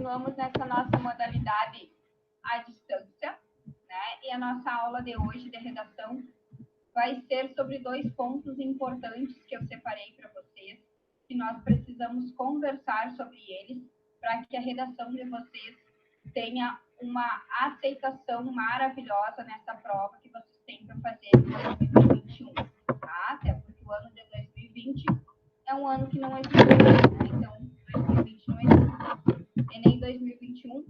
continuamos nessa nossa modalidade à distância, né? E a nossa aula de hoje de redação vai ser sobre 2 pontos importantes que eu separei para vocês, que nós precisamos conversar sobre eles para que a redação de vocês tenha uma aceitação maravilhosa nessa prova que vocês têm para fazer em 2021, tá? Até porque o ano de 2020 é um ano que não existe, né? Então, 2020 não existe. E nem 2021.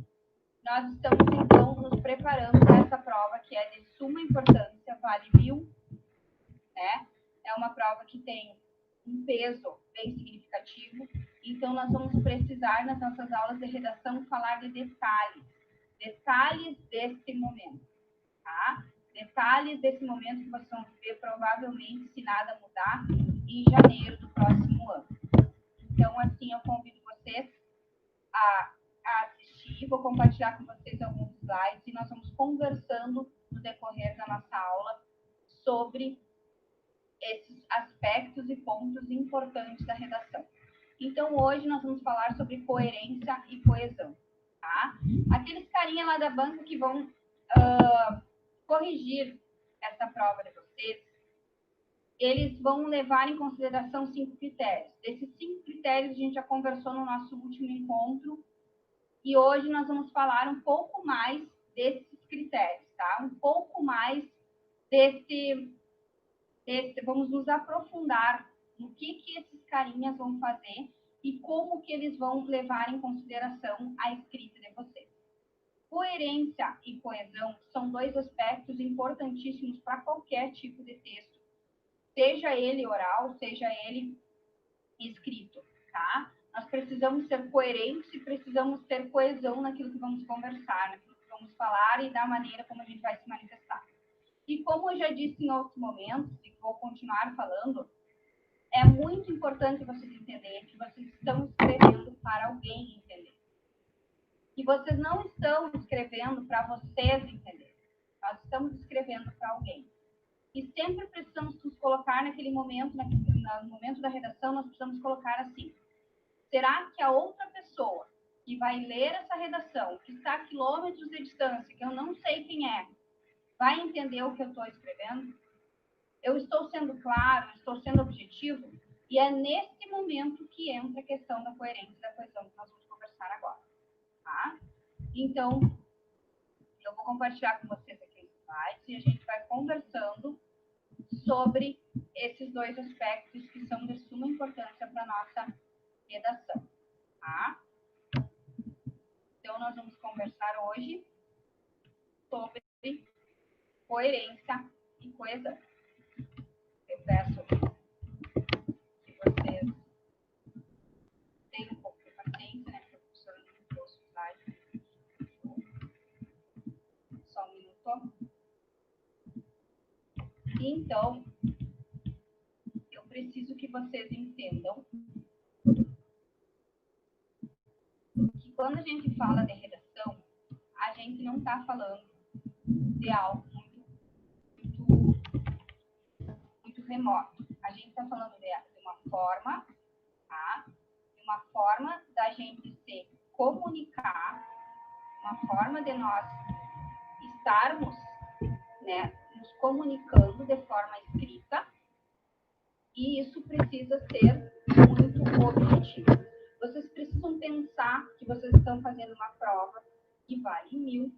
Nós estamos, então, nos preparando para essa prova que é de suma importância, vale 1000, né? É uma prova que tem um peso bem significativo. Então, nós vamos precisar, nas nossas aulas de redação, falar de detalhes desse momento, tá? Detalhes desse momento que vocês vão ver, provavelmente, se nada mudar, em janeiro do próximo ano. Então, assim, eu convido vocês a assistir, vou compartilhar com vocês alguns slides e nós vamos conversando no decorrer da nossa aula sobre esses aspectos e pontos importantes da redação. Então, hoje nós vamos falar sobre coerência e coesão, tá? Aqueles carinha lá da banca que vão corrigir essa prova de vocês, eles vão levar em consideração 5 critérios. Desses 5 critérios a gente já conversou no nosso último encontro e hoje nós vamos falar um pouco mais desses critérios, tá? Um pouco mais vamos nos aprofundar no que esses carinhas vão fazer e como que eles vão levar em consideração a escrita de vocês. Coerência e coesão são 2 aspectos importantíssimos para qualquer tipo de texto, seja ele oral, seja ele escrito, tá? Nós precisamos ser coerentes e precisamos ter coesão naquilo que vamos conversar, naquilo que vamos falar e da maneira como a gente vai se manifestar. E como eu já disse em outros momentos, e vou continuar falando, é muito importante vocês entenderem que vocês estão escrevendo para alguém entender. E vocês não estão escrevendo para vocês entenderem. Nós estamos escrevendo para alguém. E sempre precisamos nos colocar naquele momento, no momento da redação, nós precisamos colocar assim: será que a outra pessoa que vai ler essa redação, que está a quilômetros de distância, que eu não sei quem é, vai entender o que eu estou escrevendo? Eu estou sendo claro, estou sendo objetivo? E é nesse momento que entra a questão da coerência e da coesão que nós vamos conversar agora, tá? Então, eu vou compartilhar com vocês aqui os slides e a gente vai conversando sobre esses 2 aspectos que são de suma importância para a nossa redação, tá? Então, nós vamos conversar hoje sobre coerência e coesão. Eu peço que vocês tenham um pouco de paciência, né? Porque a professora não trouxe o slide. Só um minuto. Então, eu preciso que vocês entendam que quando a gente fala de redação, a gente não está falando de algo muito remoto. A gente está falando de uma forma, tá? De uma forma da gente se comunicar, uma forma de nós estarmos, né, nos comunicando de forma escrita, e isso precisa ser muito objetivo. Vocês precisam pensar que vocês estão fazendo uma prova que vale 1000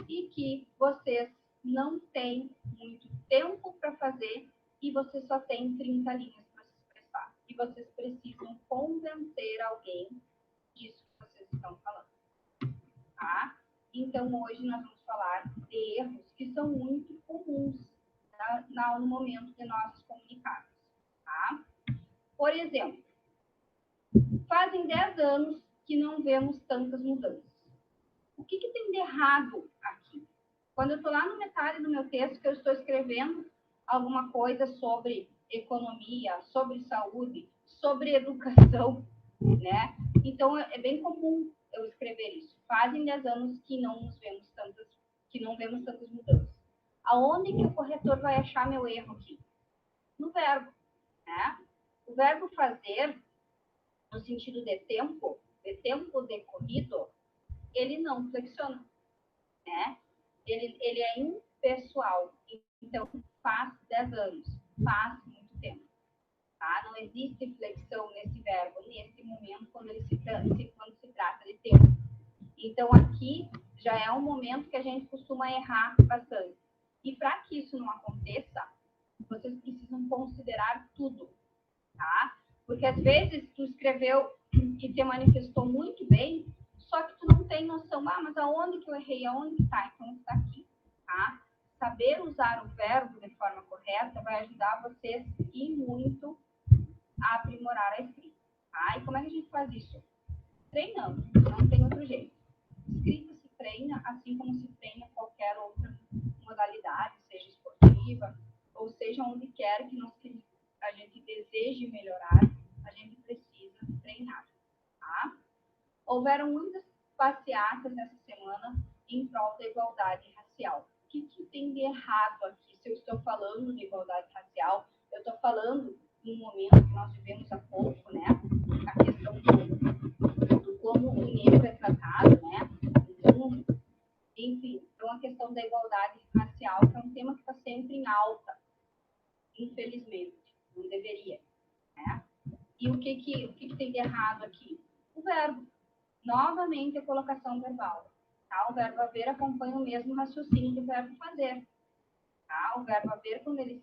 e que vocês não têm muito tempo para fazer e vocês só têm 30 linhas para se expressar. E vocês precisam convencer alguém disso que vocês estão falando, tá? Então, hoje nós vamos falar de erros que são muito comuns no momento de nós comunicarmos, tá? Por exemplo, fazem 10 anos que não vemos tantas mudanças. O que tem de errado aqui? Quando eu estou lá no metade do meu texto, que eu estou escrevendo alguma coisa sobre economia, sobre saúde, sobre educação, né? Então, é bem comum eu escrever isso. Fazem 10 anos que não vemos tantas mudanças. Aonde que o corretor vai achar meu erro aqui? No verbo, né? O verbo fazer, no sentido de tempo, de de tempo decorrido, ele não flexiona, né? Ele é impessoal. Então, faz 10 anos, faz muito tempo. Tá? Não existe flexão nesse verbo, nesse momento, quando se trata de tempo. Então, aqui já é um momento que a gente costuma errar bastante. E para que isso não aconteça, vocês precisam considerar tudo, tá? Porque às vezes tu escreveu e te manifestou muito bem, só que tu não tem noção, mas aonde que eu errei, aonde que tá? Então está aqui, tá? Saber usar o verbo de forma correta vai ajudar vocês e muito a aprimorar a escrita, tá? E como é que a gente faz isso? Treinando, não tem outro jeito. Escrita se treina, assim como se treina qualquer outra modalidade, seja esportiva, ou seja, onde quer que a gente deseje melhorar, a gente precisa treinar, tá? Houveram muitas passeatas nessa semana em prol da igualdade racial. O que tem de errado aqui? Se eu estou falando de igualdade racial, eu estou falando num momento que nós vivemos há pouco, né? A questão do como o negro é tratado, né? Enfim, então a questão da igualdade racial, que é um tema que está sempre em alta, infelizmente, não deveria, né? E o que tem de errado aqui? O verbo. Novamente, a colocação verbal. Tá? O verbo haver acompanha o mesmo raciocínio do verbo fazer. Tá? O verbo haver, quando ele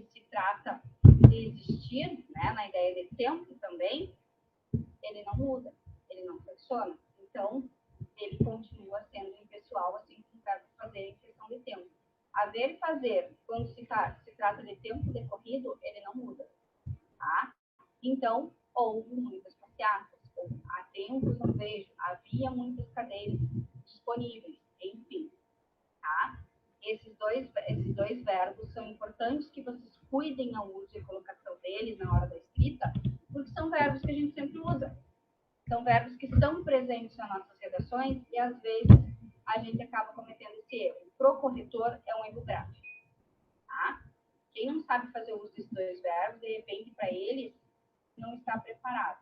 se trata de existir, né, na ideia de tempo também, ele não muda, ele não flexiona. Então, ele continua sendo impessoal, assim como o verbo fazer em questão de tempo. Haver e fazer, quando se trata de tempo decorrido, ele não muda. Tá? Então, houve muitas passeatas. Há tempos não vejo, havia muitas cadeiras disponíveis, enfim. Tá? Esses dois verbos são importantes que vocês cuidem ao uso e colocação deles na hora da escrita, porque são verbos que a gente sempre usa. São verbos que estão presentes nas nossas redações e, às vezes, a gente acaba cometendo esse erro. Pro corretor, é um erro grave. Tá? Quem não sabe fazer uso desses dois verbos, de repente, para eles, não está preparado.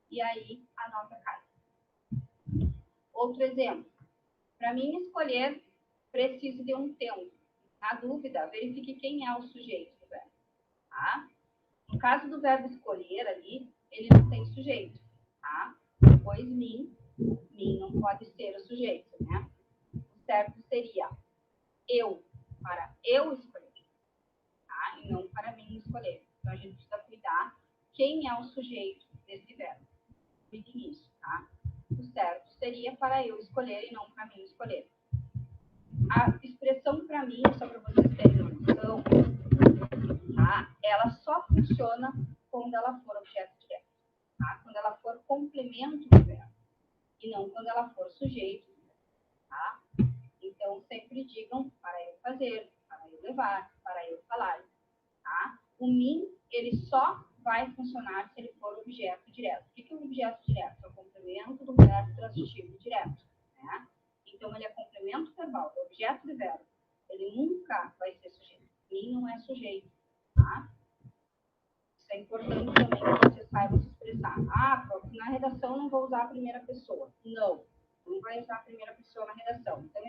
E aí, a nota cai. Outro exemplo. Para mim escolher, preciso de um tempo. Na dúvida, verifique quem é o sujeito do verbo. Tá? No caso do verbo escolher ali, ele não tem sujeito. Tá? Pois mim não pode ser o sujeito, né? O certo seria eu, para eu escolher. Tá? E não para mim escolher. Então, a gente precisa cuidar quem é o sujeito desse verbo. Cuide isso, tá? O certo seria para eu escolher e não para mim escolher. A expressão para mim, só para vocês terem noção, tá? Ela só funciona quando ela for objeto direto, tá? Quando ela for complemento do verbo e não quando ela for sujeito, tá? Então, sempre digam para eu fazer, para eu levar, para eu falar, tá? O mim, ele só vai funcionar se ele for objeto direto. O que é um objeto direto? É o complemento do verbo transitivo direto, né? Então, ele é complemento verbal, é objeto de verbo. Ele nunca vai ser sujeito. Mim não é sujeito, tá? Isso é importante também que você saiba se expressar. Na redação não vou usar a primeira pessoa. Não vai usar a primeira pessoa na redação. Então,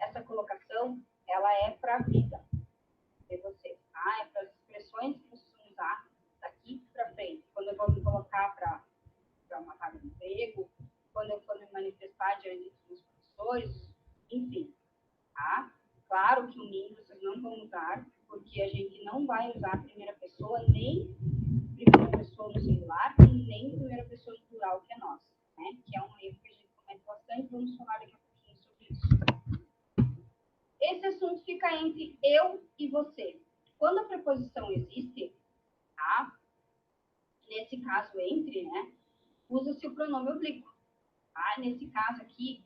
essa colocação, ela é para a vida de vocês, tá? É para as expressões que vocês vão usar daqui para frente. Quando eu vou me colocar para uma vaga de emprego, quando eu for me manifestar diante dos professores, enfim, tá? Claro que o mim vocês não vão usar, porque a gente não vai usar a primeira pessoa, nem primeira pessoa no singular, e nem primeira pessoa no plural, que é nossa, né? Que é um erro que a gente comete bastante, vamos falar daqui a pouquinho sobre isso. Esse assunto fica entre eu e você. Quando a preposição existe, tá? Nesse caso, entre, né? Usa-se o pronome oblíquo. Tá? Nesse caso aqui,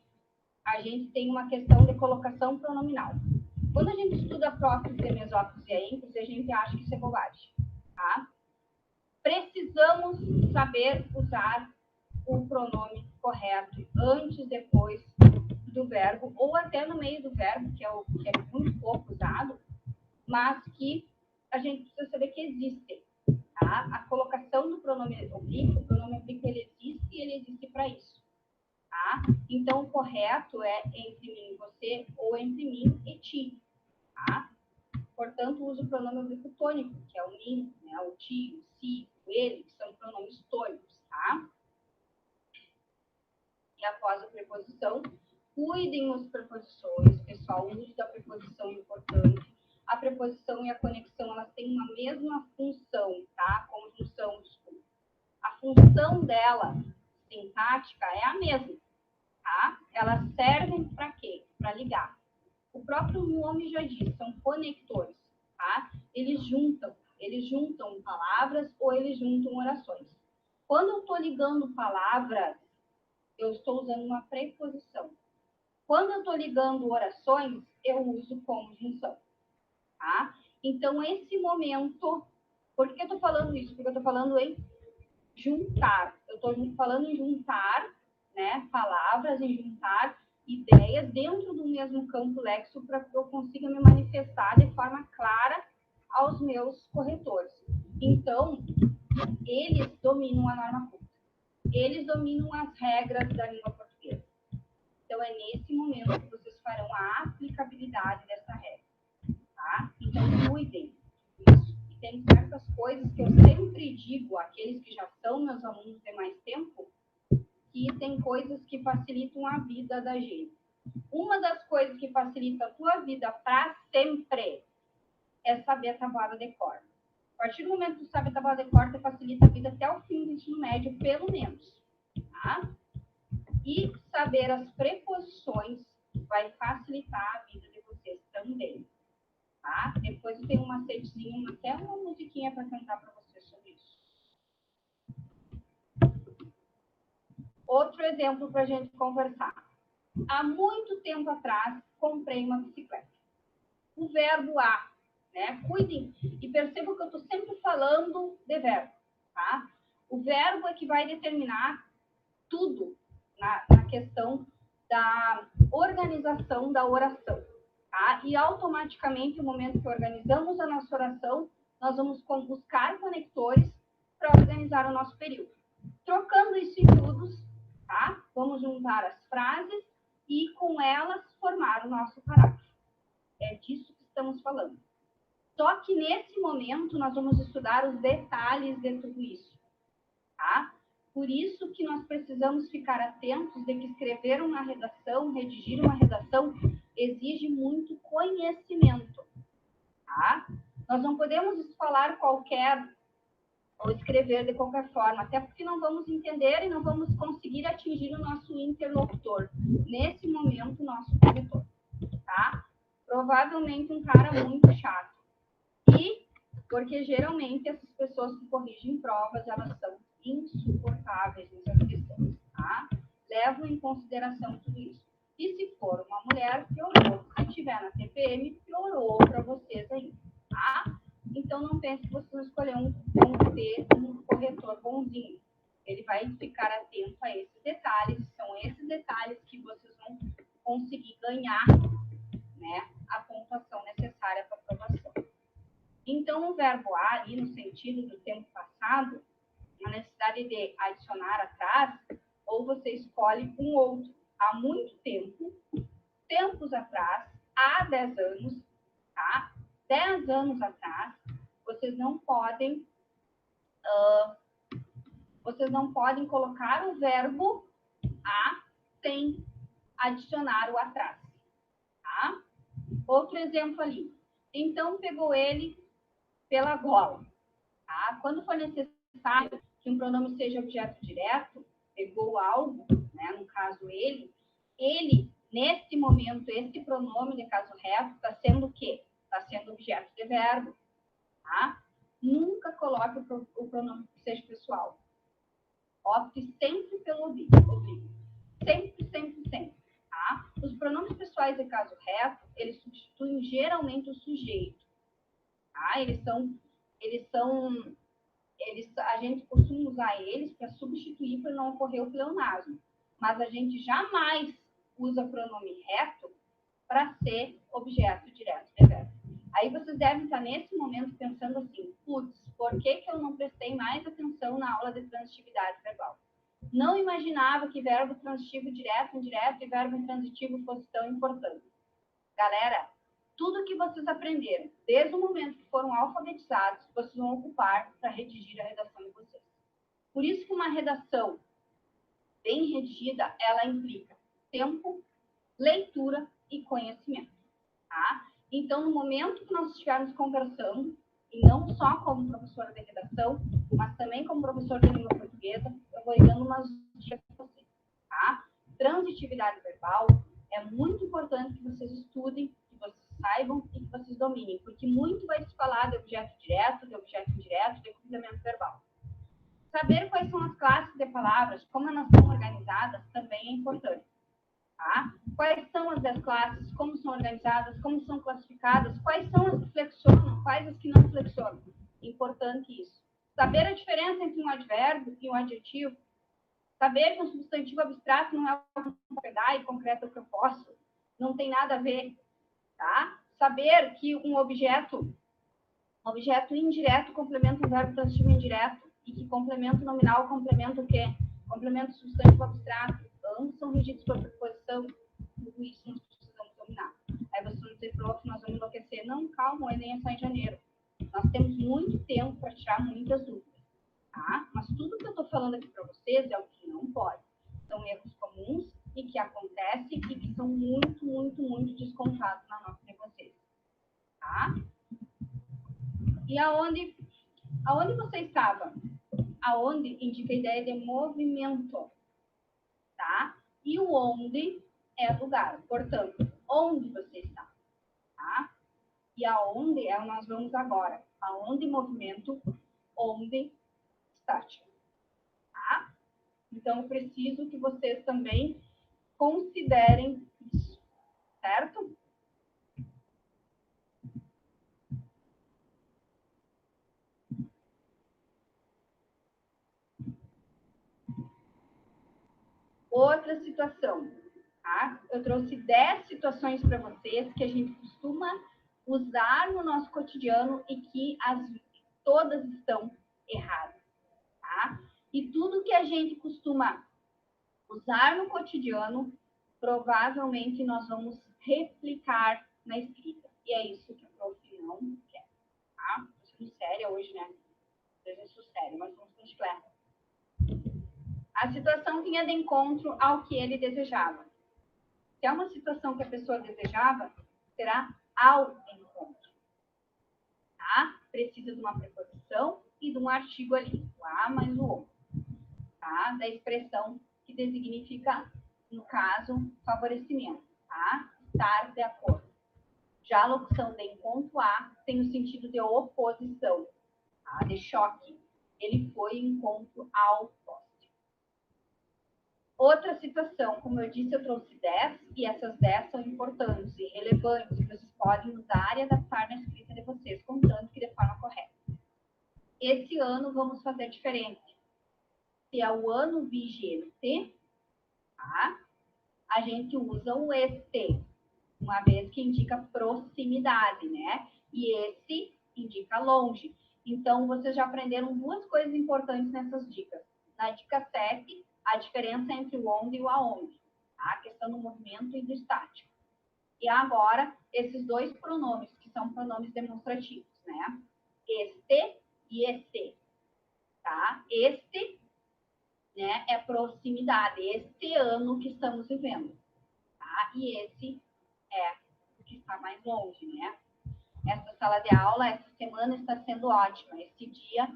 a gente tem uma questão de colocação pronominal. Quando a gente estuda próprios, mesóclises e aínclises, a gente acha que isso é bobagem. Tá? Precisamos saber usar o pronome correto antes, depois do verbo, ou até no meio do verbo, que é muito pouco usado, mas que a gente precisa saber que existe. Tá? A colocação do pronome oblíquo, ele existe e ele existe Então, o correto é entre mim e você ou entre mim e ti, tá? Portanto, uso o pronome oblíquo tônico, que é o mim, né, o ti, o si, o ele, que são pronomes tônicos, tá? E após a preposição, cuidem as preposições, pessoal, o uso da preposição é importante. A preposição e a conexão, elas têm uma mesma função, tá? Conjunção, desculpa. A função dela, sintática, é a mesma, tá? Elas servem para quê? Para ligar. O próprio nome já diz, são conectores, tá? Eles juntam palavras ou eles juntam orações. Quando eu estou ligando palavras, eu estou usando uma preposição. Quando eu estou ligando orações, eu uso conjunção, tá? Então, esse momento, por que eu estou falando isso? Porque eu estou falando em juntar. Eu estou falando em juntar, né, palavras, em juntar ideias dentro do mesmo campo léxico para que eu consiga me manifestar de forma clara aos meus corretores. Então, eles dominam a norma culta. Eles dominam as regras da língua portuguesa. Então, é nesse momento que vocês farão a aplicabilidade dessa regra, tá? Então, cuidem disso. E tem certas coisas que eu sempre digo àqueles que já são meus alunos de mais tempo, que tem coisas que facilitam a vida da gente. Uma das coisas que facilita a tua vida para sempre é saber a tabuada de cor. A partir do momento que tu sabe a tabuada de cor, facilita a vida até o fim do ensino médio, pelo menos, tá? E saber as preposições vai facilitar a vida de vocês também, tá? Depois eu tenho um macetezinho, até uma musiquinha para cantar para vocês sobre isso. Outro exemplo para a gente conversar. Há muito tempo atrás, comprei uma bicicleta. O verbo a, né? Cuidem e percebam que eu estou sempre falando de verbo, tá? O verbo é que vai determinar tudo na questão da organização da oração, tá? E automaticamente, no momento que organizamos a nossa oração, nós vamos buscar conectores para organizar o nosso período. Trocando isso em miúdos, tá? Vamos juntar as frases e com elas formar o nosso parágrafo. É disso que estamos falando. Só que nesse momento nós vamos estudar os detalhes de tudo isso, tá? Por isso que nós precisamos ficar atentos de que escrever uma redação, redigir uma redação, exige muito conhecimento, tá? Nós não podemos falar qualquer ou escrever de qualquer forma, até porque não vamos entender e não vamos conseguir atingir o nosso interlocutor. Nesse momento, o nosso corretor, tá? Provavelmente um cara muito chato. E porque geralmente essas pessoas que corrigem provas, elas são insuportáveis nessas questões, tá? Levam em consideração tudo isso. E se for uma mulher, piorou. Se tiver na TPM, piorou para vocês aí, tá? Então, não pense que vocês vão escolher um corretor bonzinho. Ele vai ficar atento a esses detalhes. São esses detalhes que vocês vão conseguir ganhar, né, a pontuação necessária para a aprovação. Então, o verbo a, ali no sentido do tempo passado, a necessidade de adicionar atrás, ou você escolhe um outro. Há muito tempo, tempos atrás, há 10 anos, tá? 10 anos atrás, vocês não podem colocar o verbo a sem adicionar o atrás, tá? Outro exemplo ali. Então, pegou ele pela gola, tá? Quando for necessário que um pronome seja objeto direto, pegou algo, né? No caso ele, nesse momento, esse pronome de caso reto está sendo o quê? Está sendo objeto de verbo, tá? Nunca coloque o pronome que seja pessoal. Opte sempre pelo oblíquo. Sempre, sempre, sempre. Tá? Os pronomes pessoais de caso reto, eles substituem geralmente o sujeito. Tá? A gente costuma usar eles para substituir para não ocorrer o pleonasmo. Mas a gente jamais usa pronome reto para ser objeto direto de verbo. Aí vocês devem estar nesse momento pensando assim, putz, por que eu não prestei mais atenção na aula de transitividade verbal? não imaginava que verbo transitivo direto, indireto e verbo intransitivo fosse tão importante. Galera, tudo que vocês aprenderam, desde o momento que foram alfabetizados, vocês vão ocupar para redigir a redação de vocês. Por isso que uma redação bem redigida, ela implica tempo, leitura e conhecimento, tá? Então, no momento que nós estivermos conversando, e não só como professora de redação, mas também como professor de língua portuguesa, eu vou dando umas dicas para vocês, tá? Transitividade verbal é muito importante que vocês estudem, que vocês saibam e que vocês dominem, porque muito vai se falar de objeto direto, de objeto indireto, de complemento verbal. Saber quais são as classes de palavras, como elas são organizadas, também é importante. Tá? Quais são as 10 classes, como são organizadas, como são classificadas, quais são as que flexionam, quais as que não flexionam. Importante isso. Saber a diferença entre um advérbio e um adjetivo. Saber que um substantivo abstrato não é algo que pegar e concreto que eu posso. Não tem nada a ver. Tá? Saber que um objeto indireto complementa um verbo transitivo indireto e que complemento nominal complementa o quê? Complementa o substantivo abstrato. Ambos são regidos por preposição. Tudo isso nós precisamos dominar. Aí vocês vão dizer, prof, nós vamos enlouquecer. Não, calma, o Enem é só em janeiro. Nós temos muito tempo para tirar muitas dúvidas. Tá? Mas tudo que eu estou falando aqui para vocês é o que não pode. São erros comuns e que acontecem e que são muito, muito, muito descontados na nota de vocês. Tá? E aonde você estava? Aonde indica a ideia de movimento, tá? E o onde é lugar. Portanto, onde você está, tá? E aonde é o nós vamos agora. Aonde movimento, onde estático, tá? Então, eu preciso que vocês também considerem isso, certo? Outra situação, tá? Eu trouxe 10 situações para vocês que a gente costuma usar no nosso cotidiano e que todas estão erradas, tá? E tudo que a gente costuma usar no cotidiano, provavelmente nós vamos replicar na escrita. E é isso que a prof não quer, tá? Eu sou séria hoje, né? Eu sou séria, mas vamos com chiclete. A situação vinha de encontro ao que ele desejava. Se é uma situação que a pessoa desejava, será ao encontro. Tá? Precisa de uma preposição e de um artigo ali, o a mais o o. Tá? Da expressão que designifica, no caso, favorecimento. Tá? Estar de acordo. Já a locução de encontro a tem o sentido de oposição, tá? De choque. Ele foi em encontro ao poste. Outra situação, como eu disse, eu trouxe 10, e essas 10 são importantes e relevantes, que vocês podem usar e adaptar na escrita de vocês, contanto que de forma correta. Esse ano vamos fazer diferente. Se é o ano vigente, tá? A gente usa o este, uma vez que indica proximidade, né? E esse indica longe. Então, vocês já aprenderam duas coisas importantes nessas dicas. Na dica 7, a diferença entre o onde e o aonde, tá? A questão do movimento e do estático. E agora, esses dois pronomes, que são pronomes demonstrativos, né? Este e esse, tá? Este, né, é proximidade, este ano que estamos vivendo, tá? E esse é o que está mais longe, né? Essa sala de aula, essa semana está sendo ótima, esse dia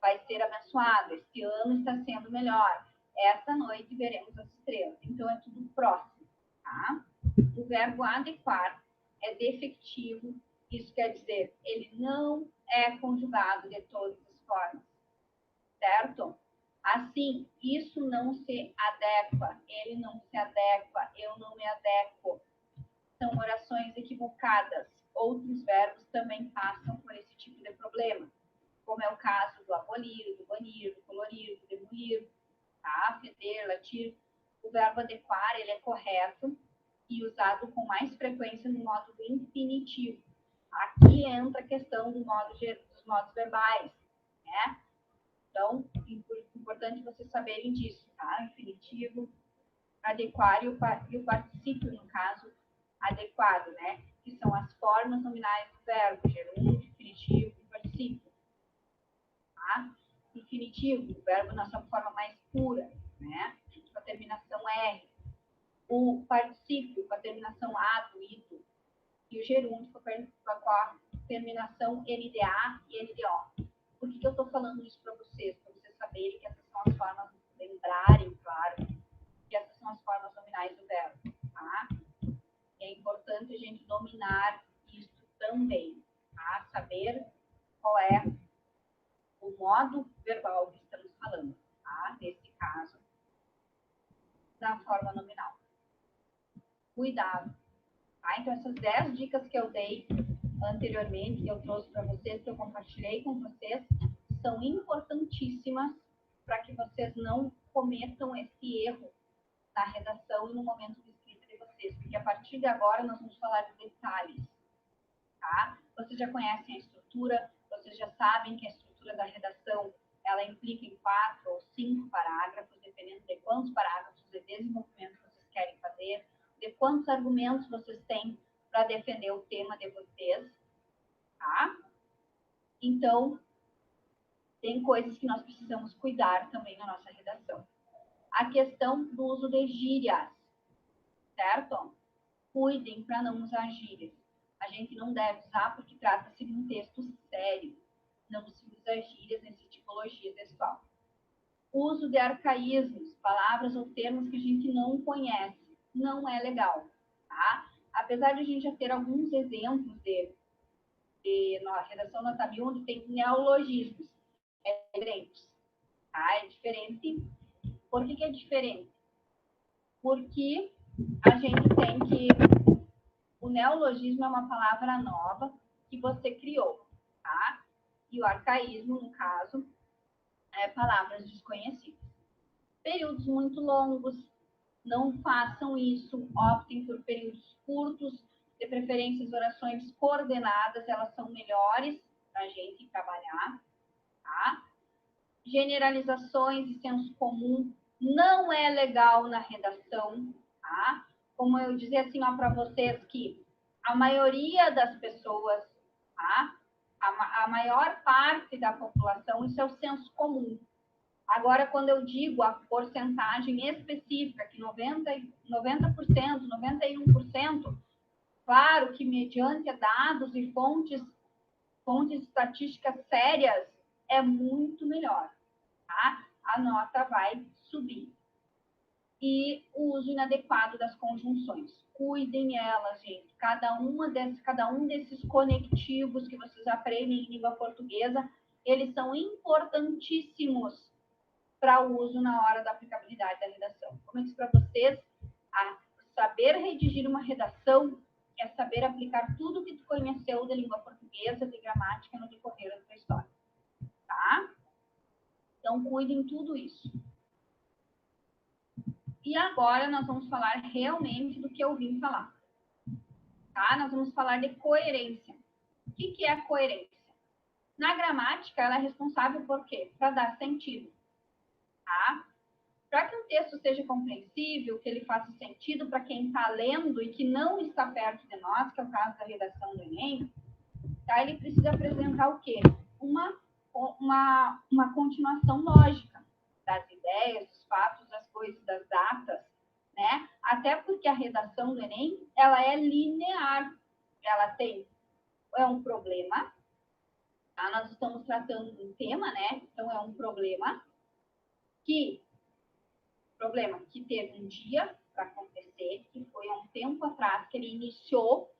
vai ser abençoado, esse ano está sendo melhor. Essa noite veremos as estrelas. Então, é tudo próximo, tá? O verbo adequar é defectivo. Isso quer dizer, ele não é conjugado de todas as formas, certo? Assim, isso não se adequa, ele não se adequa, eu não me adequo. São orações equivocadas. Outros verbos também passam por esse tipo de problema, como é o caso do abolir, do banir, do colorir, do demolir, tá? Feder, latir. O verbo adequar, ele é correto e usado com mais frequência no modo infinitivo. Aqui entra a questão dos modos verbais, né? Então, é importante vocês saberem disso. tá? Infinitivo, adequar e o particípio, no caso, adequado, né? Que são as formas nominais do verbo, gerúndio, infinitivo e particípio, tá? Infinitivo, o verbo na sua forma mais pura, né? Com a terminação R. O particípio, com a terminação A do ido. E o gerúndio, com a terminação NDA e NDO. Por que eu estou falando isso para vocês? Para vocês saberem que essas são as formas, lembrarem, claro, que essas são as formas nominais do verbo, tá? E é importante a gente dominar isso também, tá? Saber qual é o modo verbal que estamos falando, tá? Nesse caso, da forma nominal. Cuidado, tá? Então, essas 10 dicas que eu dei anteriormente, que eu trouxe para vocês, que eu compartilhei com vocês, são importantíssimas para que vocês não cometam esse erro na redação e no momento de escrita de vocês, porque a partir de agora nós vamos falar de detalhes, tá? Vocês já conhecem a estrutura, vocês já sabem que a estrutura da redação, ela implica em 4 ou 5 parágrafos, dependendo de quantos parágrafos de desenvolvimento vocês querem fazer, de quantos argumentos vocês têm para defender o tema de vocês, tá? Então, tem coisas que nós precisamos cuidar também na nossa redação. A questão do uso de gírias, certo? Cuidem para não usar gírias. A gente não deve usar porque trata-se de um texto sério. Não se usa gírias nessa tipologia textual. Uso de arcaísmos, palavras ou termos que a gente não conhece. Não é legal, tá? Apesar de a gente já ter alguns exemplos na redação nota 1000, onde tem neologismos. É diferente, tá? É diferente. Por que é diferente? Porque a gente tem que... O neologismo é uma palavra nova que você criou, tá? E o arcaísmo, no caso, é palavras desconhecidas. Períodos muito longos, não façam isso, optem por períodos curtos, de preferência as orações coordenadas, elas são melhores para a gente trabalhar, tá? Generalizações e senso comum não é legal na redação, tá? Como eu dizia assim, para vocês que a maioria das pessoas, tá? A maior parte da população, isso é o senso comum. Agora, quando eu digo a porcentagem específica, que 90%, 91%, claro que mediante dados e fontes estatísticas sérias, é muito melhor, tá? A nota vai subir. E o uso inadequado das conjunções. Cuidem elas, gente. Cada um desses conectivos que vocês aprendem em língua portuguesa, eles são importantíssimos para o uso na hora da aplicabilidade da redação. Como eu disse para vocês, saber redigir uma redação é saber aplicar tudo que tu conheceu da língua portuguesa, de gramática, no decorrer da tua história. Tá? Então, cuidem tudo isso. E agora nós vamos falar realmente do que eu vim falar. Tá? Nós vamos falar de coerência. O que é a coerência? Na gramática, ela é responsável por quê? Para dar sentido. Tá? Para que um texto seja compreensível, que ele faça sentido para quem está lendo e que não está perto de nós, que é o caso da redação do Enem, tá? Ele precisa apresentar o quê? Uma continuação lógica das ideias, dos fatos, das coisas, das datas, né? Até porque a redação do Enem, ela é linear. Ela é um problema, tá? Nós estamos tratando de um tema, né? Então, é um problema que teve um dia para acontecer, que foi há um tempo atrás que ele iniciou,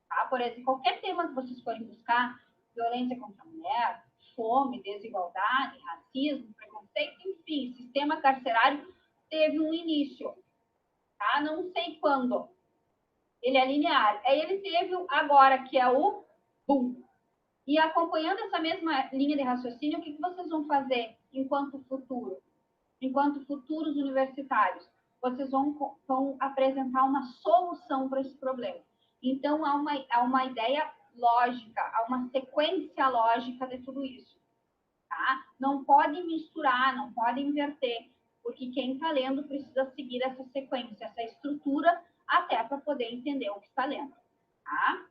tá? Por exemplo, qualquer tema que vocês forem buscar, violência contra a mulher, fome, desigualdade, racismo, preconceito, enfim, sistema carcerário teve um início, tá? Não sei quando. Ele é linear. Aí ele teve agora, que é o boom. E acompanhando essa mesma linha de raciocínio, o que vocês vão fazer enquanto futuro? Enquanto futuros universitários, vocês vão apresentar uma solução para esse problema. Então, há uma ideia lógica, há uma sequência lógica de tudo isso. Tá? Não pode misturar, não pode inverter. porque quem está lendo precisa seguir essa sequência, essa estrutura, até para poder entender o que está lendo, tá?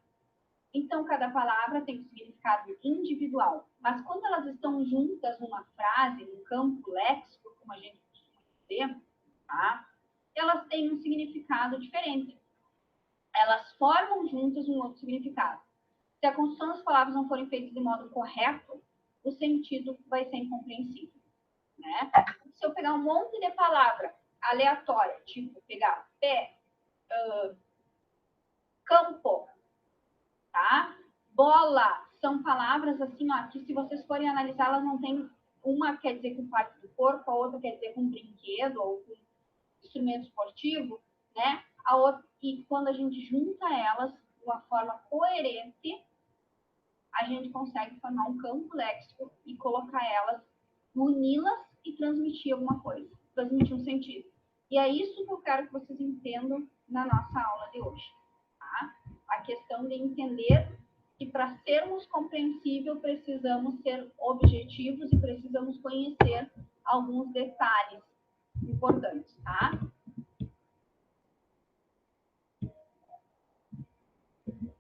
Então, cada palavra tem um significado individual, mas quando elas estão juntas numa frase, num campo léxico, como a gente costuma dizer, tá? Elas têm um significado diferente. Elas formam juntas um outro significado. Se a construção das palavras não forem feitas de modo correto, o sentido vai ser incompreensível, né? Se eu pegar um monte de palavra aleatória, tipo pegar pé, campo, tá? Bola, são palavras assim, ó, que se vocês forem analisar, elas não têm, uma quer dizer com parte do corpo, a outra quer dizer com brinquedo ou com instrumento esportivo, né? A outra, e quando a gente junta elas de uma forma coerente, a gente consegue formar um campo léxico e colocar elas, uni-las e transmitir alguma coisa, transmitir um sentido. E é isso que eu quero que vocês entendam na nossa aula de hoje, tá? A questão de entender que para sermos compreensíveis precisamos ser objetivos e precisamos conhecer alguns detalhes importantes, tá?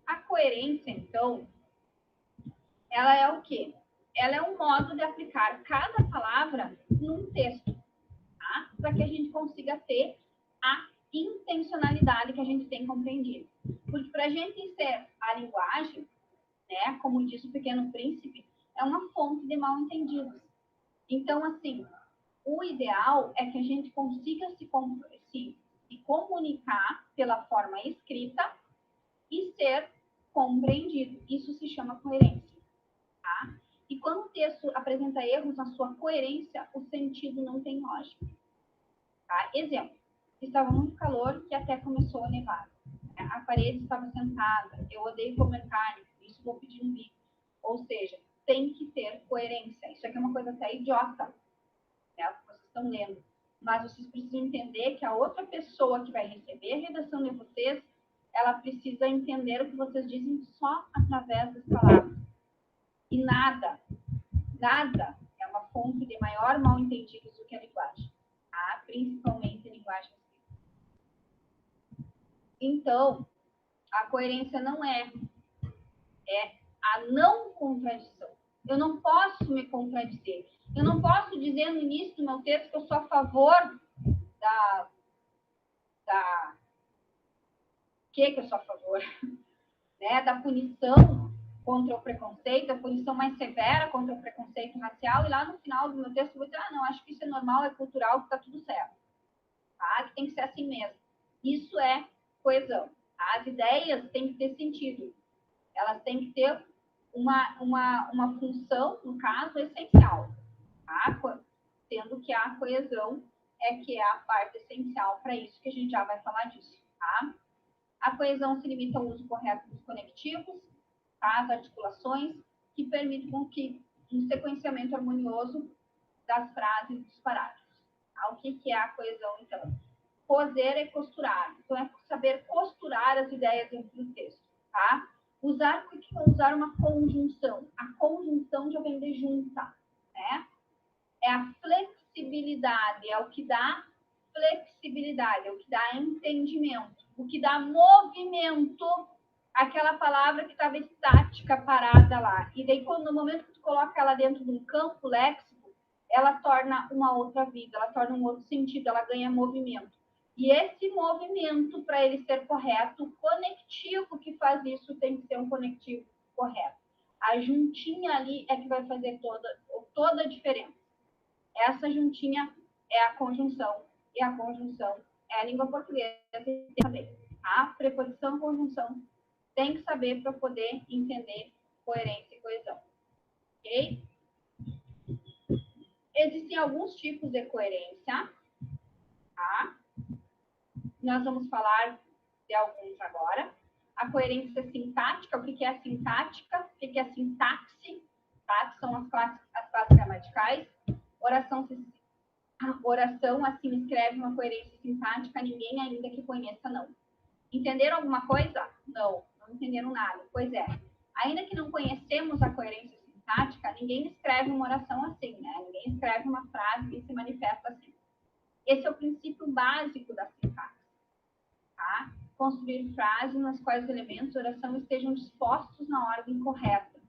A coerência, então, ela é o quê? Ela é um modo de aplicar cada palavra num texto, tá? Para que a gente consiga ter a intencionalidade que a gente tem compreendido. Porque para a gente ser a linguagem, né, como diz o Pequeno Príncipe, é uma fonte de mal-entendidos. Então, assim, o ideal é que a gente consiga se comunicar pela forma escrita e ser compreendido. Isso se chama coerência, tá? E quando o texto apresenta erros na sua coerência, o sentido não tem lógica. Tá? Exemplo, estava muito calor que até começou a nevar. A parede estava sentada, eu odeio comer carne, por isso vou pedir um bico. Ou seja, tem que ter coerência. Isso aqui é uma coisa até idiota, né, que vocês estão lendo. Mas vocês precisam entender que a outra pessoa que vai receber a redação de vocês, ela precisa entender o que vocês dizem só através das palavras. E nada é uma fonte de maior mal-entendidos do que a linguagem, tá? Principalmente a linguagem escrita. Então, a coerência não é a não contradição. Eu não posso me contradizer. Eu não posso dizer no início do meu texto que eu sou a favor que eu sou a favor, né? Da punição contra o preconceito, a punição mais severa contra o preconceito racial, e lá no final do meu texto eu vou dizer, não, acho que isso é normal, é cultural, que está tudo certo, tá? Que tem que ser assim mesmo. Isso é coesão. As ideias têm que ter sentido, elas têm que ter uma função, no caso, essencial, tá? Sendo que a coesão que é a parte essencial para isso, que a gente já vai falar disso, tá? A coesão se limita ao uso correto dos conectivos, tá? As articulações, que permitem que um sequenciamento harmonioso das frases e dos parágrafos. Tá? O que é a coesão, então? Coser é costurar. Então, é saber costurar as ideias dentro do texto, tá? Usar uma conjunção. A conjunção já vem de junta, né? É a flexibilidade, é o que dá flexibilidade, é o que dá entendimento, o que dá movimento àquela palavra que estava estática, parada lá. E daí, no momento que tu coloca ela dentro de um campo léxico, ela torna uma outra vida, ela torna um outro sentido, ela ganha movimento. E esse movimento, para ele ser correto, o conectivo que faz isso tem que ser um conectivo correto. A juntinha ali é que vai fazer toda a diferença. Essa juntinha é a conjunção, e a conjunção é a língua portuguesa, tem que saber. A preposição, conjunção, tem que saber para poder entender coerência e coesão. Ok? Existem alguns tipos de coerência, tá? Nós vamos falar de alguns agora. A coerência sintática, o que é a sintática? O que é a sintaxe? Tá? Que são as classes gramaticais. Oração, assim, escreve uma coerência sintática, ninguém ainda que conheça, não. Entenderam alguma coisa? Não entenderam nada. Pois é, ainda que não conhecemos a coerência sintática, ninguém escreve uma oração assim, né? Ninguém escreve uma frase que se manifesta assim. Esse é o princípio básico da sintaxe, tá? Construir frases nas quais os elementos da oração estejam dispostos na ordem correta,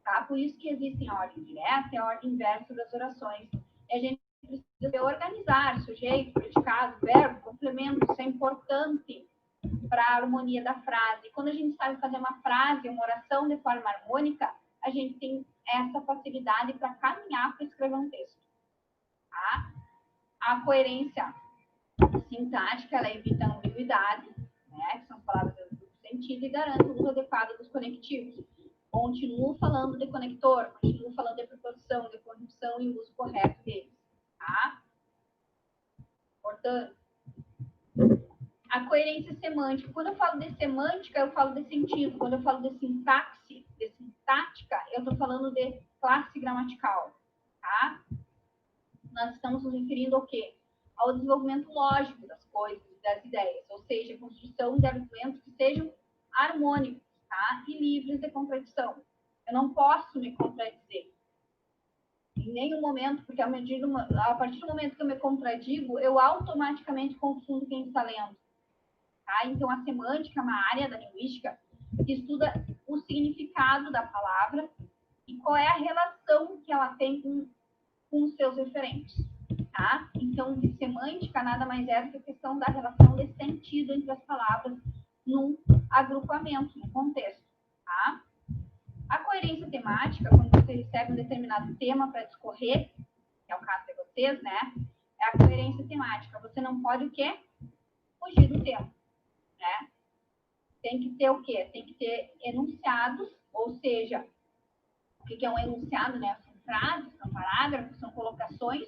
tá? Por isso que existem a ordem direta e a ordem inversa das orações. E a gente precisa organizar sujeito, predicado, verbo, complemento. Isso é importante para a harmonia da frase. E quando a gente sabe fazer uma frase, uma oração de forma harmônica, a gente tem essa facilidade para caminhar para escrever um texto, tá? A coerência sintática, ela evita a ambiguidade, né, que são palavras de duplo sentido, e garante o uso adequado dos conectivos. Continuo falando de conector, continuo falando de preposição, de conjunção e o uso correto deles, tá? Portanto, a coerência semântica. Quando eu falo de semântica, eu falo de sentido. Quando eu falo de sintaxe, de sintática, eu estou falando de classe gramatical, tá? Nós estamos nos referindo ao quê? Ao desenvolvimento lógico das coisas, das ideias, ou seja, a construção de argumentos que sejam harmônicos, tá? E livres de contradição. Eu não posso me contradizer em nenhum momento, porque a partir do momento que eu me contradigo, eu automaticamente confundo quem está lendo. Tá? Então, a semântica é uma área da linguística que estuda o significado da palavra e qual é a relação que ela tem com os seus referentes. Tá? Então, de semântica nada mais é do que a questão da relação de sentido entre as palavras num agrupamento, num contexto. Tá? A coerência temática, quando você recebe um determinado tema para discorrer, que é o caso de vocês, né? É a coerência temática. Você não pode o quê? Fugir do tema, né? Tem que ter o quê? Tem que ter enunciados, ou seja, o que é um enunciado, né? São frases, são parágrafos, são colocações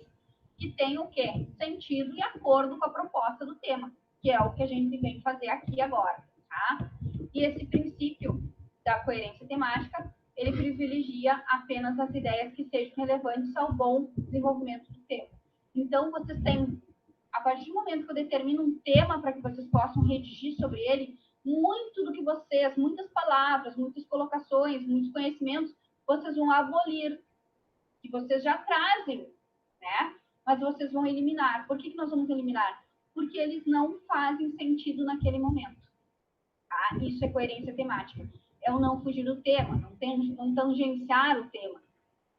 que têm o quê? Sentido e acordo com a proposta do tema, que é o que a gente vem fazer aqui agora, tá? E esse princípio da coerência temática, ele privilegia apenas as ideias que sejam relevantes ao bom desenvolvimento do tema. Então, vocês têm, a partir do momento que eu determino um tema para que vocês possam redigir sobre ele, muito do que vocês, muitas palavras, muitas colocações, muitos conhecimentos, vocês vão abolir, que vocês já trazem, né? Mas vocês vão eliminar. Por que nós vamos eliminar? Porque eles não fazem sentido naquele momento. Tá? Isso é coerência temática. É o não fugir do tema, não tangenciar o tema.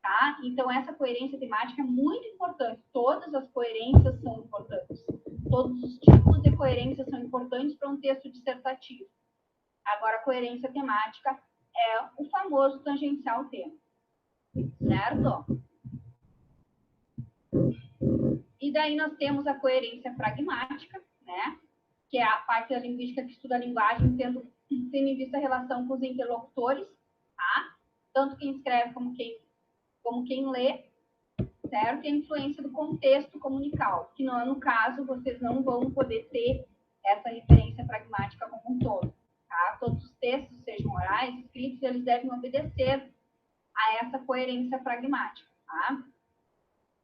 Tá? Então, essa coerência temática é muito importante. Todas as coerências são importantes. Todos os tipos de coerência são importantes para um texto dissertativo. Agora, a coerência temática é o famoso tangenciar o tema. Certo? E daí nós temos a coerência pragmática, né? Que é a parte da linguística que estuda a linguagem, tendo em vista a relação com os interlocutores, tá? Tanto quem escreve como quem lê, certo? E a influência do contexto comunical, que no caso vocês não vão poder ter essa referência pragmática como um todo, tá? Todos os textos, sejam orais, escritos, eles devem obedecer a essa coerência pragmática, tá?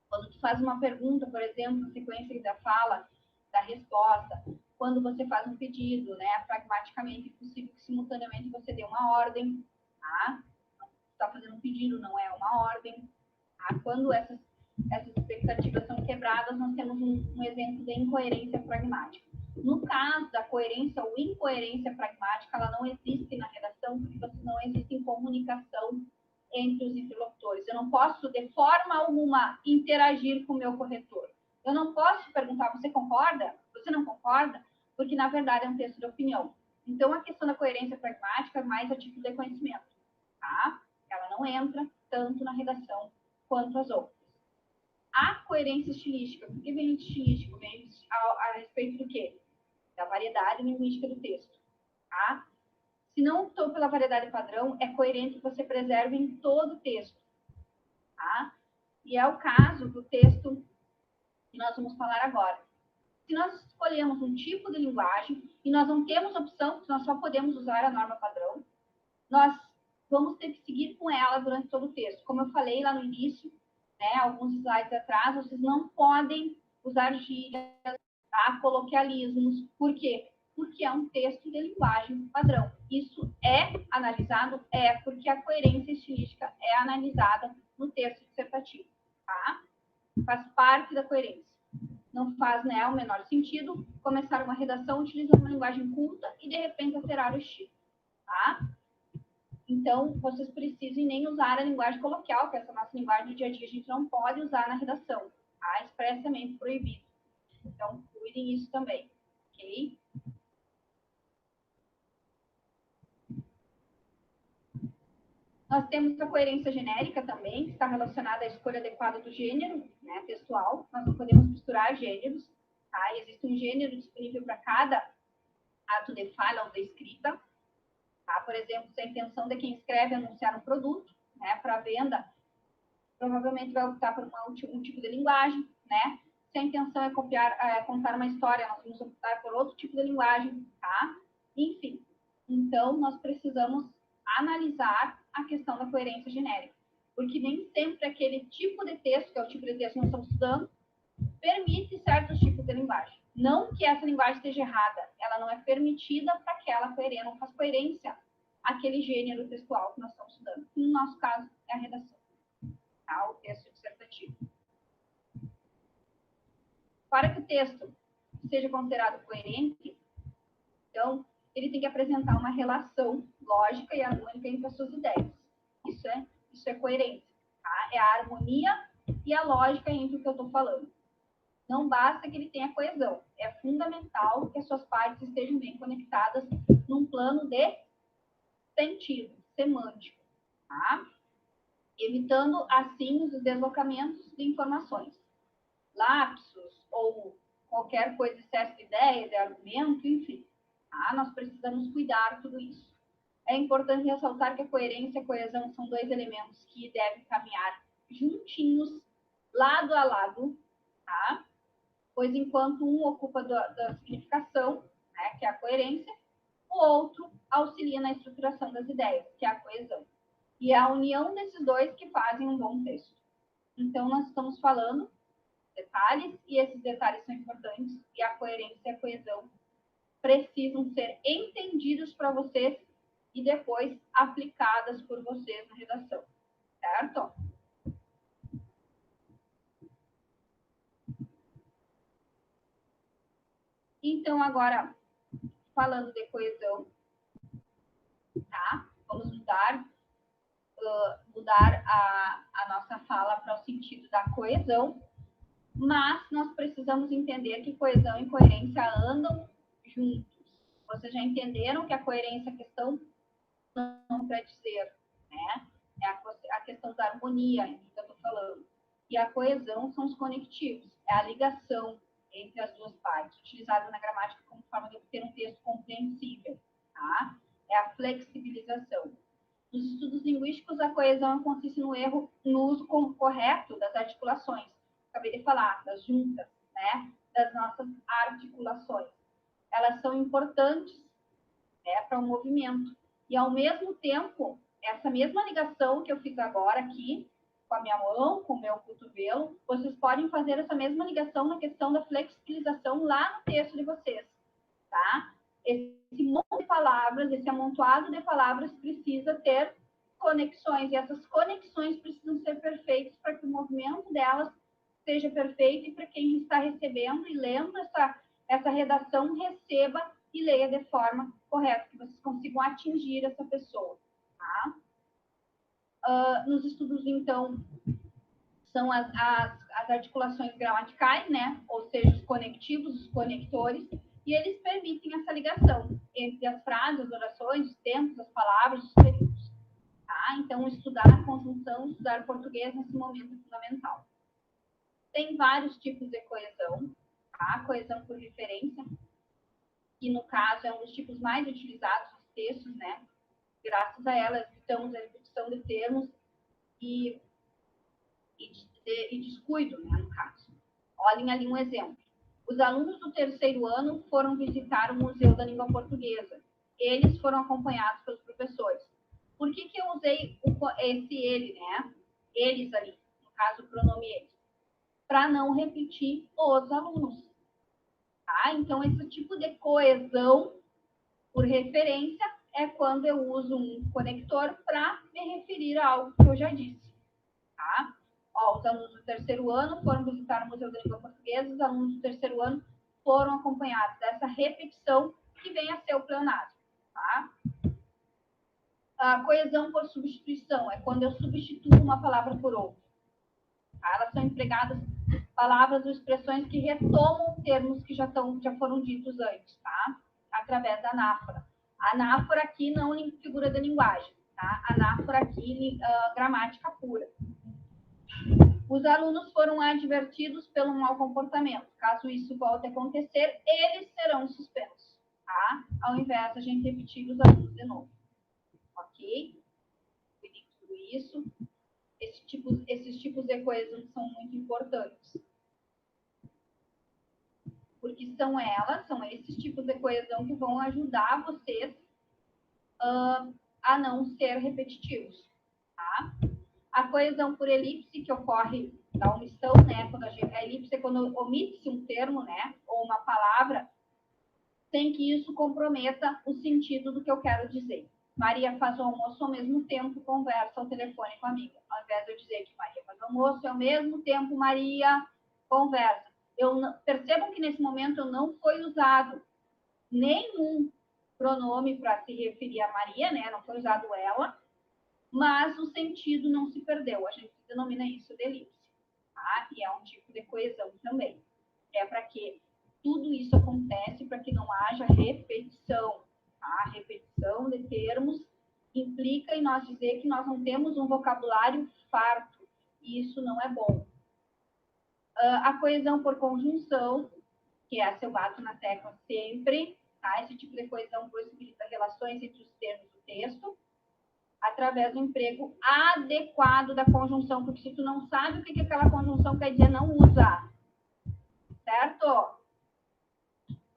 Quando tu faz uma pergunta, por exemplo, sequência da fala, da resposta, quando você faz um pedido, né, pragmaticamente é possível que simultaneamente você dê uma ordem, tá? Está fazendo um pedido, não é uma ordem. Tá? Quando essas expectativas são quebradas, nós temos um exemplo de incoerência pragmática. No caso da coerência ou incoerência pragmática, ela não existe na redação, porque não existe comunicação entre os interlocutores. Eu não posso, de forma alguma, interagir com o meu corretor. Eu não posso perguntar, você concorda? Você não concorda? Porque, na verdade, é um texto de opinião. Então, a questão da coerência pragmática é mais a título de conhecimento, tá? Ela não entra tanto na redação quanto as outras. A coerência estilística. Por que vem estilístico? Vem a respeito do quê? Da variedade linguística do texto, tá? Se não optou pela variedade padrão, é coerente que você preserve em todo o texto, tá? E é o caso do texto que nós vamos falar agora. Se nós escolhemos um tipo de linguagem e nós não temos opção, porque nós só podemos usar a norma padrão, nós vamos ter que seguir com ela durante todo o texto. Como eu falei lá no início, né, alguns slides atrás, vocês não podem usar gírias, tá, coloquialismos. Por quê? Porque é um texto de linguagem padrão. Isso é analisado? É, porque a coerência estilística é analisada no texto dissertativo, tá? Faz parte da coerência. Não faz, né, o menor sentido começar uma redação utilizando uma linguagem culta e, de repente, alterar o estilo, tá? Então, vocês precisam nem usar a linguagem coloquial, que é essa nossa linguagem do dia a dia, a gente não pode usar na redação, tá? Expressamente proibido. Então, cuidem isso também, ok? Nós temos a coerência genérica também, que está relacionada à escolha adequada do gênero, né, textual. Nós não podemos misturar gêneros, tá? Existe um gênero disponível para cada ato de fala ou de escrita. Tá? Por exemplo, se a intenção de quem escreve é anunciar um produto, né, para venda, provavelmente vai optar por um tipo de linguagem, né? Se a intenção é contar uma história, nós vamos optar por outro tipo de linguagem, tá? Enfim, então nós precisamos analisar a questão da coerência genérica, porque nem sempre aquele tipo de texto, que é o tipo de texto que nós estamos estudando, permite certos tipos de linguagem. Não que essa linguagem esteja errada, ela não é permitida para aquela coerência, não faz coerência aquele gênero textual que nós estamos estudando. No nosso caso, é a redação, tá? O texto dissertativo. Para que o texto seja considerado coerente, então, ele tem que apresentar uma relação lógica e harmônica entre as suas ideias. Isso é coerência, tá? É a harmonia e a lógica entre o que eu estou falando. Não basta que ele tenha coesão. É fundamental que as suas partes estejam bem conectadas num plano de sentido, semântico, tá? Evitando, assim, os deslocamentos de informações. Lapsos ou qualquer coisa, excesso de ideia, de argumento, enfim. Tá? Nós precisamos cuidar de tudo isso. É importante ressaltar que a coerência e a coesão são dois elementos que devem caminhar juntinhos, lado a lado, tá? Pois enquanto um ocupa da significação, né, que é a coerência, o outro auxilia na estruturação das ideias, que é a coesão. E é a união desses dois que fazem um bom texto. Então, nós estamos falando detalhes, e esses detalhes são importantes, e a coerência e a coesão precisam ser entendidos para vocês e depois aplicadas por vocês na redação, certo? Então, agora, falando de coesão, tá? Vamos mudar a nossa fala para o sentido da coesão, mas nós precisamos entender que coesão e coerência andam juntos. Vocês já entenderam que a coerência é a questão não quer dizer, né? É a questão da harmonia que eu estou falando. E a coesão são os conectivos, é a ligação entre as duas partes, utilizada na gramática como forma de obter um texto compreensível, tá? É a flexibilização. Nos estudos linguísticos, a coesão consiste no uso correto das articulações. Acabei de falar, das juntas, né? Das nossas articulações. Elas são importantes, né, para o movimento. E, ao mesmo tempo, essa mesma ligação que eu fiz agora aqui, com a minha mão, com o meu cotovelo, vocês podem fazer essa mesma ligação na questão da flexibilização lá no texto de vocês, tá? Esse monte de palavras, esse amontoado de palavras precisa ter conexões, e essas conexões precisam ser perfeitas para que o movimento delas seja perfeito e para quem está recebendo e lendo essa redação receba e leia de forma correta, que vocês consigam atingir essa pessoa, tá? Nos estudos, então, são as articulações gramaticais, né? Ou seja, os conectivos, os conectores, e eles permitem essa ligação entre as frases, as orações, os tempos, as palavras, os períodos, tá? Então, estudar a conjunção, estudar português nesse momento é fundamental. Tem vários tipos de coesão, tá? Coesão por referência, que no caso é um dos tipos mais utilizados nos textos, né? Graças a ela, evitamos a repetição de termos e descuido, né, no caso. Olhem ali um exemplo. Os alunos do terceiro ano foram visitar o Museu da Língua Portuguesa. Eles foram acompanhados pelos professores. Por que eu usei esse ele, né? Eles ali, no caso, o pronome eles. Para não repetir os alunos. Tá? Então, esse tipo de coesão por referência é quando eu uso um conector para me referir a algo que eu já disse. Tá? Ó, os alunos do terceiro ano foram visitar o Museu da Língua Portuguesa, os alunos do terceiro ano foram acompanhados dessa repetição que vem a ser o pleonasmo, tá? A coesão por substituição é quando eu substituo uma palavra por outra. Tá? Elas são empregadas palavras ou expressões que retomam termos que já foram ditos antes, tá? Através da anáfora. A anáfora aqui não figura da linguagem, tá? A anáfora aqui, gramática pura. Os alunos foram advertidos pelo mau comportamento. Caso isso volte a acontecer, eles serão suspensos, tá? Ao invés de a gente repetir os alunos de novo. Ok? Tudo isso. Esses tipos de coesão são muito importantes. Porque são esses tipos de coesão que vão ajudar vocês a não ser repetitivos, tá? A coesão por elipse, que ocorre da omissão, né? Quando a elipse é quando omite-se um termo, né? Ou uma palavra, sem que isso comprometa o sentido do que eu quero dizer. Maria faz o almoço ao mesmo tempo, conversa ao telefone com a amiga. Ao invés de eu dizer que Maria faz o almoço, ao mesmo tempo Maria conversa. Percebam que nesse momento eu não foi usado nenhum pronome para se referir a Maria, né? Não foi usado ela, mas o sentido não se perdeu. A gente denomina isso de elipse, tá? E é um tipo de coesão também. É para que tudo isso acontece para que não haja repetição. A repetição de termos implica em nós dizer que nós não temos um vocabulário farto. E isso não é bom. A coesão por conjunção, que essa eu bato na tecla sempre, tá? Esse tipo de coesão possibilita relações entre os termos do texto, através do emprego adequado da conjunção, porque se tu não sabe o que aquela conjunção quer dizer, não usa. Certo?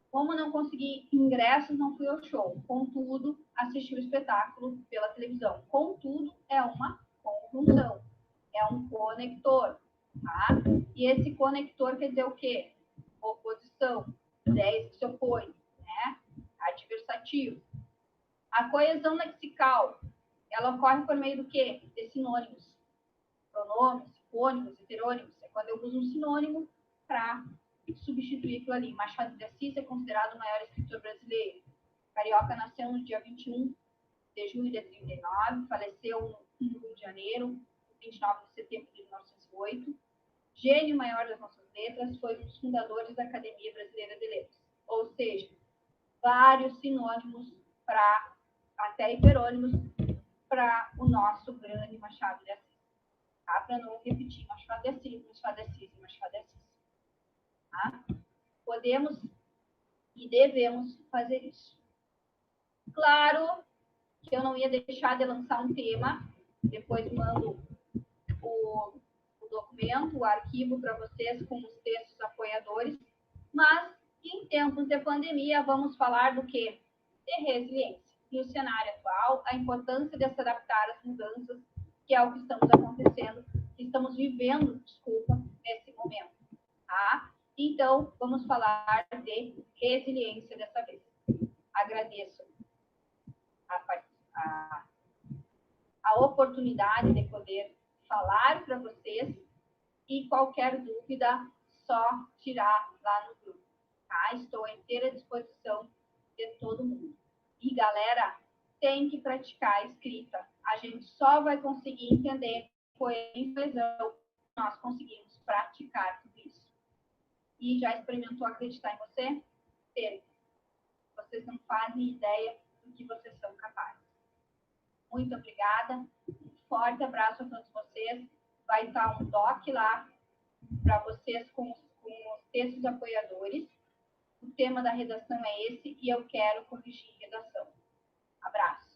Como não consegui ingressos, não fui ao show. Contudo, assisti o espetáculo pela televisão. Contudo, é uma conjunção. É um conector. Tá? E esse conector quer dizer o quê? Oposição. Ideias que se opõem. Né? Adversativo. A coesão lexical, ela ocorre por meio do quê? De sinônimos. Pronomes, sinônimos, heterônimos. É quando eu uso um sinônimo para substituir aquilo ali. Machado de Assis é considerado o maior escritor brasileiro. Carioca nasceu no dia 21 de julho de 39, faleceu no Rio de Janeiro, 29 de setembro de 1908. Gênio maior das nossas letras, foi um dos fundadores da Academia Brasileira de Letras. Ou seja, vários sinônimos para, até hiperônimos, para o nosso grande Machado de Assis. Tá? Para não repetir Machado de Assis, Machado de Assis, Machado de Assis. Tá? Podemos e devemos fazer isso. Claro que eu não ia deixar de lançar um tema, depois mando o documento, o arquivo para vocês com os textos apoiadores, mas em tempos de pandemia vamos falar do quê? De resiliência. E o cenário atual, a importância de se adaptar às mudanças, que é o que estamos vivendo, nesse momento. Tá? Então, vamos falar de resiliência dessa vez. Agradeço a oportunidade de poder falar para vocês e qualquer dúvida, só tirar lá no grupo. Tá? Estou à inteira disposição de todo mundo. E, galera, tem que praticar a escrita. A gente só vai conseguir entender coesão se nós conseguimos praticar tudo isso. E já experimentou acreditar em você? Sim. Vocês não fazem ideia do que vocês são capazes. Muito obrigada. Um forte abraço a todos vocês. Vai estar um doc lá para vocês com os textos apoiadores. O tema da redação é esse e eu quero corrigir redação. Abraço.